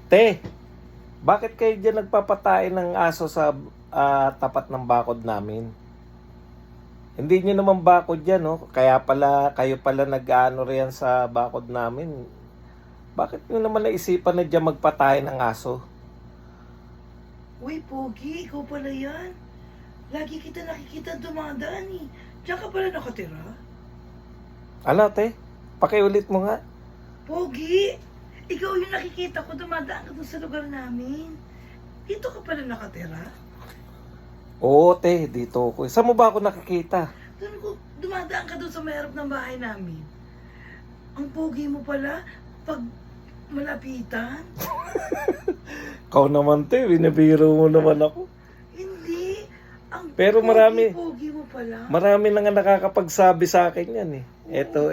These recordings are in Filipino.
Te, bakit kayo dyan nagpapatay ng aso sa tapat ng bakod namin? Hindi nyo naman bakod yan, no? Kaya pala, kayo pala nag-ano riyan sa bakod namin. Bakit nyo naman naisipan na dyan magpatay ng aso? Uy, Pogi, ikaw pala yan. Lagi kita nakikita dumadaan eh. Diyan ka pala nakatira? Ano, te? Pakiulit mo nga. Pogi, ikaw yung nakikita ko dumadaan ka dun sa lugar namin. Dito ka pala nakatira? Oo, te, dito ako. Saan mo ba ako nakikita? Dumadaan ka dun sa mayarap ng bahay namin. Ang pogi mo pala, pag malapitan. Ikaw naman, te. Binibiro mo naman ako. Hindi. Ang Pero marami. pogi mo pala. Marami na nga nakakapagsabi sa akin yan, eh. Ito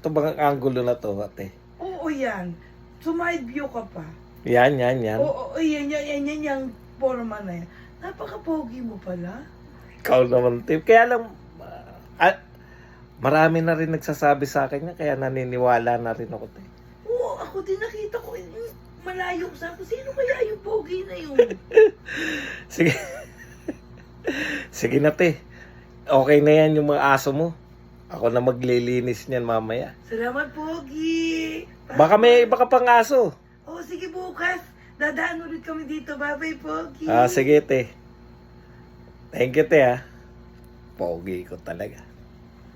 bang anggulo na to, ate? Oo, yan. Sumide view ka pa. Yan. Oo, yan, yung forma na yan. Napaka-pogi mo pala. Ikaw naman, te. Kaya lang, marami na rin nagsasabi sa akin yan, kaya naniniwala na rin ako, te. Oo, ako din nakita ko. Malayo sa akin. Sino kaya yung pogi na yun? Sige. Sige na, te. Okay na yan yung mga aso mo. Ako na maglilinis niyan mamaya. Salamat, Pogi. Baka may iba ka pang aso. Oo, sige bukas. Dadaan ulit kami dito. Bye-bye, Pogi. Sige, te. Thank you, te, ha. Pogi ko talaga.